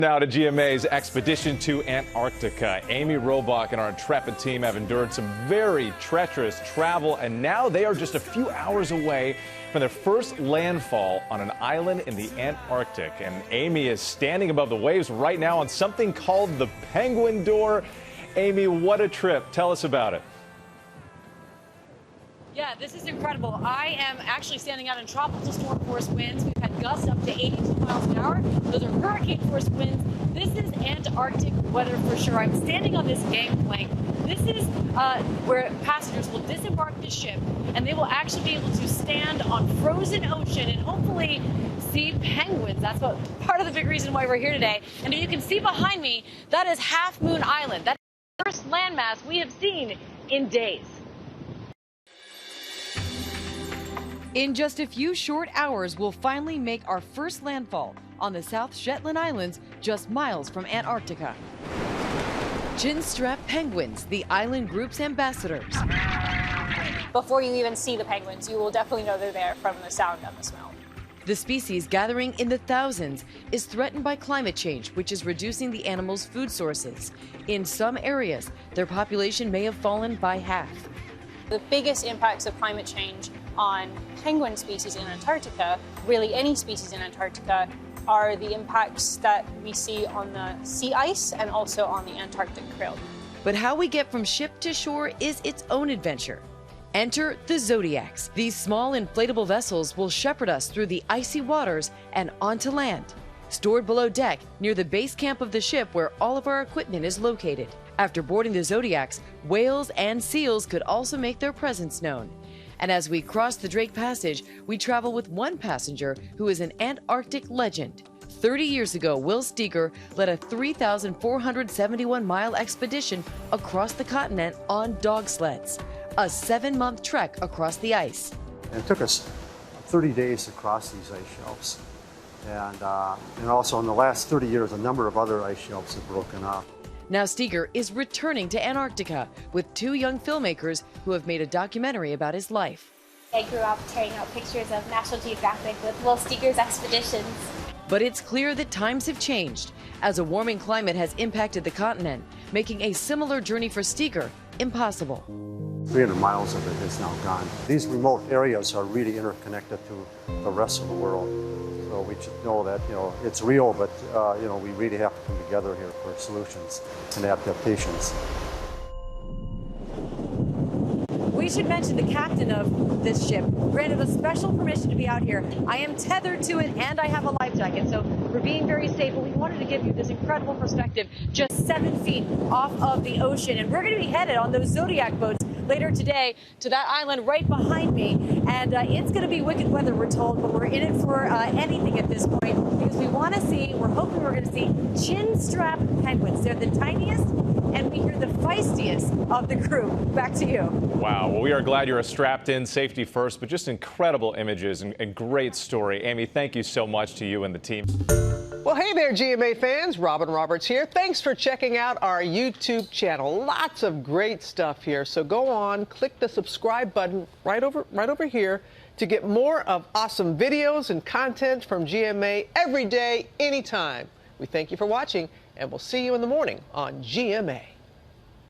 Now to GMA's expedition to Antarctica. Amy Robach and our intrepid team have endured some very treacherous travel, and now they are just a few hours away from their first landfall on an island in the Antarctic. And Amy is standing above the waves right now on something called the Penguin Door. Amy, what a trip. Tell us about it. Yeah, this is incredible. I am actually standing out in tropical storm force winds. We've had gusts up to 82 miles an hour. Those are hurricane force winds. This is Antarctic weather for sure. I'm standing on this gangplank. This is where passengers will disembark the ship, and they will actually be able to stand on frozen ocean and hopefully see penguins. That's part of the big reason why we're here today. And you can see behind me, that is Half Moon Island. That's the first landmass we have seen in days. In just a few short hours, we'll finally make our first landfall on the South Shetland Islands, just miles from Antarctica. Chinstrap penguins, the island group's ambassadors. Before you even see the penguins, you will definitely know they're there from the sound and the smell. The species, gathering in the thousands, is threatened by climate change, which is reducing the animals' food sources. In some areas, their population may have fallen by half. The biggest impacts of climate change on penguin species in Antarctica, really any species in Antarctica, are the impacts that we see on the sea ice and also on the Antarctic Trail. But how we get from ship to shore is its own adventure. Enter the Zodiacs. These small inflatable vessels will shepherd us through the icy waters and onto land, stored below deck near the base camp of the ship where all of our equipment is located. After boarding the Zodiacs, whales and seals could also make their presence known. And as we cross the Drake Passage, we travel with one passenger who is an Antarctic legend. 30 years ago, Will Steger led a 3,471-mile expedition across the continent on dog sleds, a 7-month trek across the ice. It took us 30 days to cross these ice shelves. And also in the last 30 years, a number of other ice shelves have broken off. Now Steger is returning to Antarctica with 2 young filmmakers who have made a documentary about his life. I grew up tearing out pictures of National Geographic with Will Steger's expeditions. But it's clear that times have changed as a warming climate has impacted the continent, making a similar journey for Steger impossible. 300 miles of it is now gone. These remote areas are really interconnected to the rest of the world. So we should know that, it's real, but, we really have to come together here for solutions and adaptations. We should mention the captain of this ship granted us special permission to be out here. I am tethered to it and I have a life jacket, so we're being very safe. But we wanted to give you this incredible perspective just 7 feet off of the ocean. And we're going to be headed on those Zodiac boats later today to that island right behind me. And it's going to be wicked weather, we're told, but we're in it for anything at this point because we're hoping we're going to see chinstrap penguins. They're the tiniest and we hear the feistiest of the crew. Back to you. Wow. Well, we are glad you're strapped in, safety first, but just incredible images and great story. Amy, thank you so much to you and the team. Well, hey there, GMA fans. Robin Roberts here. Thanks for checking out our YouTube channel. Lots of great stuff here. So go on, click the subscribe button right over here to get more of awesome videos and content from GMA every day, anytime. We thank you for watching, and we'll see you in the morning on GMA.